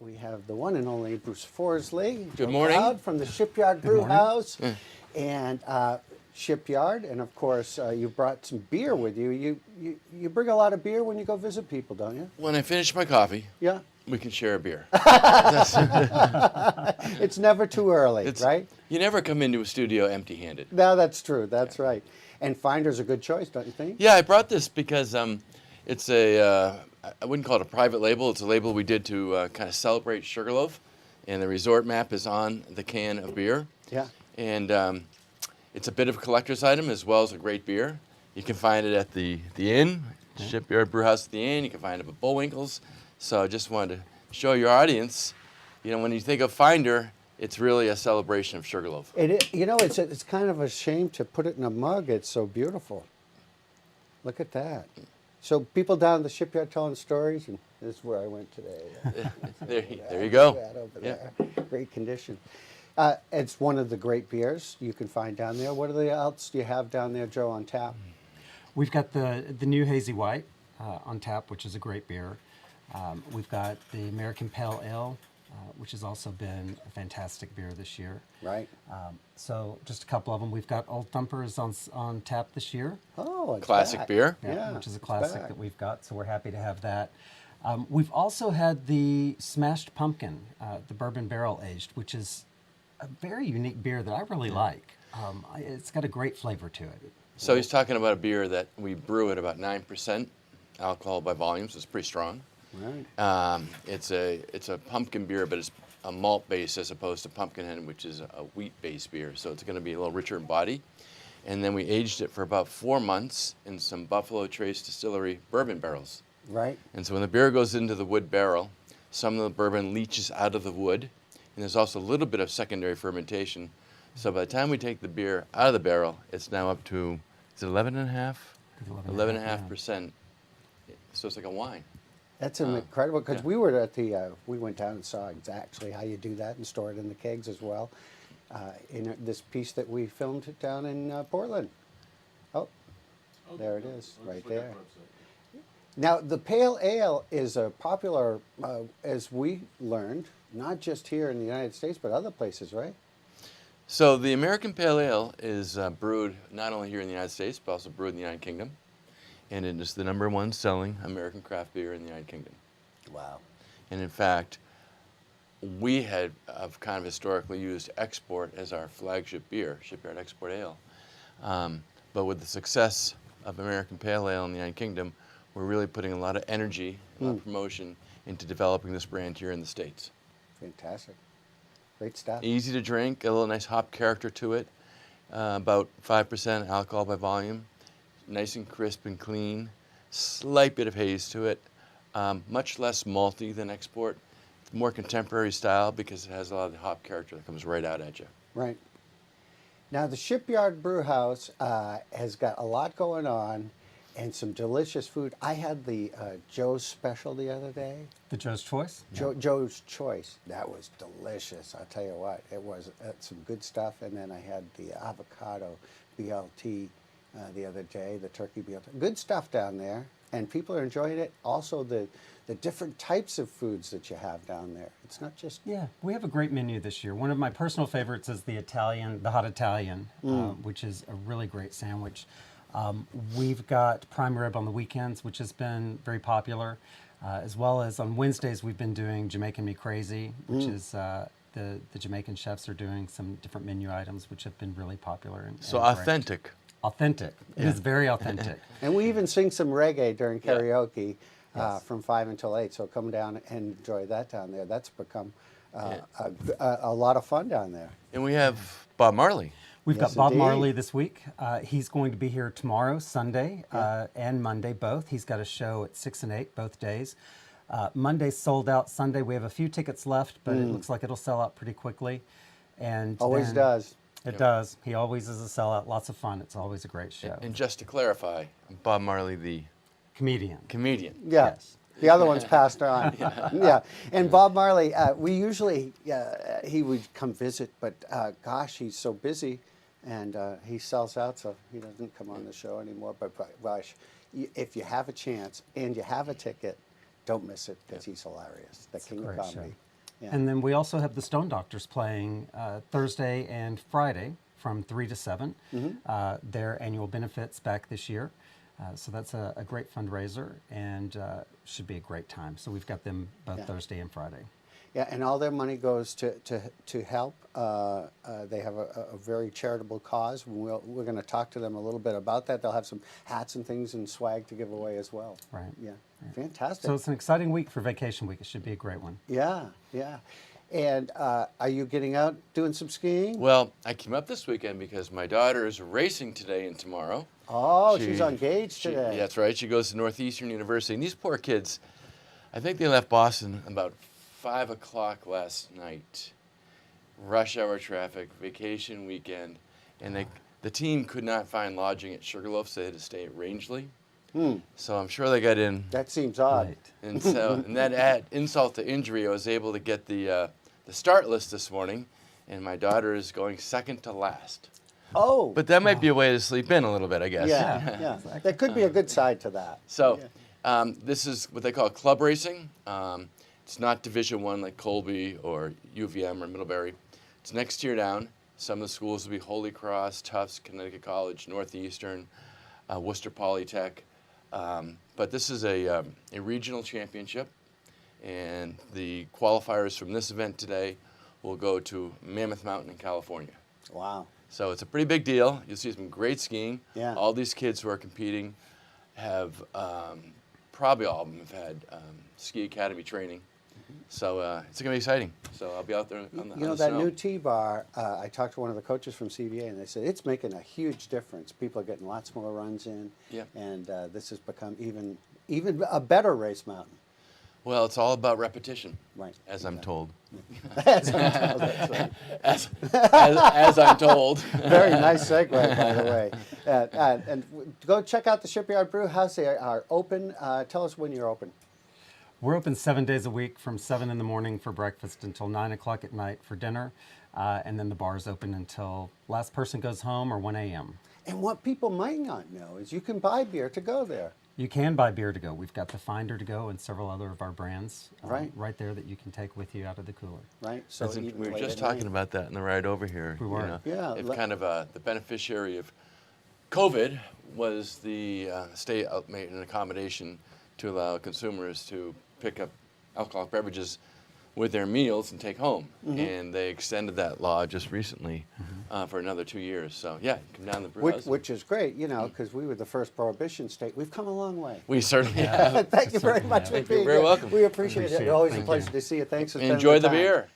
we have the one and only Bruce Forsley. Good Joe morning. Cloud from the Shipyard Brew House. And Shipyard, and of course, you brought some beer with you. You bring a lot of beer when you go visit people, don't you? When I finish my coffee, Yeah. we can share a beer. It's never too early, right? You never come into a studio empty-handed. No, that's true. That's right. And Finder's a good choice, don't you think? Yeah, I brought this because it's I wouldn't call it a private label. It's a label we did to kind of celebrate Sugarloaf. And the resort map is on the can of beer. Yeah. And it's a bit of a collector's item as well as a great beer. You can find it at the inn, Shipyard Brew House at the inn. You can find it at Bullwinkle's. So I just wanted to show your audience, when you think of Finder, it's really a celebration of Sugarloaf. It's kind of a shame to put it in a mug. It's so beautiful. Look at that. So people down at the shipyard telling stories, and this is where I went today. There you go. That over there. Great condition. It's one of the great beers you can find down there. What else do you have down there, Joe, on tap? We've got the new Hazy White on tap, which is a great beer. We've got the American Pale Ale, which has also been a fantastic beer this year. Right. So just a couple of them. We've got Old Thumpers on tap this year. Oh, it's Classic back. beer. Yeah, which is a it's classic back. that we've got, so we're happy to have that. We've also had the Smashed Pumpkin, the bourbon barrel aged, which is a very unique beer that I really like. It's got a great flavor to it. So he's talking about a beer that we brew at about 9% alcohol by volume, so it's pretty strong. Right. It's a pumpkin beer, but it's a malt base as opposed to Pumpkinhead, which is a wheat-based beer. So it's going to be a little richer in body. And then we aged it for about 4 months in some Buffalo Trace Distillery bourbon barrels. Right. And so when the beer goes into the wood barrel, some of the bourbon leaches out of the wood, and there's also a little bit of secondary fermentation. So by the time we take the beer out of the barrel, it's now up to, is it 11.5%? 11.5%. So it's like a wine. That's incredible, because we were at we went down and saw exactly how you do that and store it in the kegs as well. In this piece that we filmed down in Portland. Oh, there it is, right there. Now, the Pale Ale is a popular, as we learned, not just here in the United States, but other places, right? So the American Pale Ale is brewed not only here in the United States, but also brewed in the United Kingdom. And it is the #1 selling American craft beer in the United Kingdom. Wow. And in fact, we have kind of historically used export as our flagship beer, Shipyard Export Ale. But with the success of American Pale Ale in the United Kingdom, we're really putting a lot of energy, a lot of promotion into developing this brand here in the States. Fantastic. Great stuff. Easy to drink, a little nice hop character to it, about 5% alcohol by volume, nice and crisp and clean, slight bit of haze to it, much less malty than export, more contemporary style because it has a lot of the hop character that comes right out at you. Right. Now, the Shipyard Brew House has got a lot going on and some delicious food. I had the Joe's Special the other day. The Joe's Choice? Joe's Choice. That was delicious. I'll tell you what, it was some good stuff. And then I had the avocado BLT the other day, the turkey BLT. Good stuff down there, and people are enjoying it. Also, the different types of foods that you have down there. It's not just... Yeah, we have a great menu this year. One of my personal favorites is the Hot Italian, which is a really great sandwich. We've got prime rib on the weekends, which has been very popular, as well as on Wednesdays we've been doing Jamaican Me Crazy, which is the Jamaican chefs are doing some different menu items, which have been really popular. So and great. authentic. Authentic. It is very authentic. And we even sing some reggae during karaoke from 5 until 8, so come down and enjoy that down there. That's become a lot of fun down there. And we have Bob Marley. We've Yes, got Bob indeed. Marley this week. He's going to be here tomorrow, Sunday, and Monday, both. He's got a show at 6 and 8 both days. Monday's sold out. Sunday, we have a few tickets left, but it looks like it'll sell out pretty quickly. And Always then- does. It does. He always is a sellout. Lots of fun. It's always a great show. And just to clarify, Bob Marley, the Comedian. comedian. Yeah. Yes. The other one's passed on. Yeah. And Bob Marley, we usually, he would come visit, but gosh, he's so busy and he sells out, so he doesn't come on the show anymore. But gosh, if you have a chance and you have a ticket, don't miss it because he's hilarious. The King of great show. Comedy. Yeah. And then we also have the Stone Doctors playing Thursday and Friday from 3 to 7. Their annual benefits back this year. So that's a great fundraiser and should be a great time. So we've got them both Yeah. Thursday and Friday. Yeah, and all their money goes to help. They have a very charitable cause. We're going to talk to them a little bit about that. They'll have some hats and things and swag to give away as well. Right. Yeah, fantastic. So it's an exciting week for Vacation Week. It should be a great one. Yeah, yeah. And are you getting out doing some skiing? Well, I came up this weekend because my daughter is racing today and tomorrow. Oh, she's engaged today. That's right. She goes to Northeastern University. And these poor kids, I think they left Boston about 5 o'clock last night. Rush hour traffic, vacation weekend. And the team could not find lodging at Sugarloaf, so they had to stay at Rangeley. So I'm sure they got in. That seems odd. Right. And so, and that add insult to injury, I was able to get the start list this morning, and my daughter is going second to last. Oh, But that might be a way to sleep in a little bit, I guess. yeah, yeah. There could be a good side to that. So, this is what they call club racing. It's not Division I like Colby or UVM or Middlebury. It's next tier down. Some of the schools will be Holy Cross, Tufts, Connecticut College, Northeastern, Worcester Polytech. But this is a regional championship, and the qualifiers from this event today will go to Mammoth Mountain in California. Wow. So it's a pretty big deal. You'll see some great skiing. Yeah. All these kids who are competing have, probably all of them have had ski academy training. So it's going to be exciting. So I'll be out there on the You know, on the that snow. new T-bar, I talked to one of the coaches from CBA, and they said it's making a huge difference. People are getting lots more runs in, Yeah. and this has become even a better race mountain. Well, it's all about repetition, Right. as I'm told. That's right. As I'm told. Very nice segue, by the way. Go check out the Shipyard Brew House. They are open. Tell us when you're open. We're open 7 days a week from 7 in the morning for breakfast until 9 o'clock at night for dinner. And then the bar is open until last person goes home or 1 a.m. And what people might not know is you can buy beer to go there. You can buy beer to go. We've got the Finder to go and several other of our brands Right. there that you can take with you out of the cooler. Right? So even We were late just at night. talking about that in the ride over here. We were. You know, Yeah, if let- kind of the beneficiary of COVID was the state made an accommodation to allow consumers to pick up alcoholic beverages with their meals and take home. And they extended that law just recently for another 2 years. So yeah, come down to the brew house. Which is great, you know, because we were the first prohibition state. We've come a long way. We certainly have. Thank you very much for Thank you. being Very here. welcome. We appreciate Appreciate it. it. Always Thank a pleasure you. to see you. Thanks for spending Enjoy the time. beer.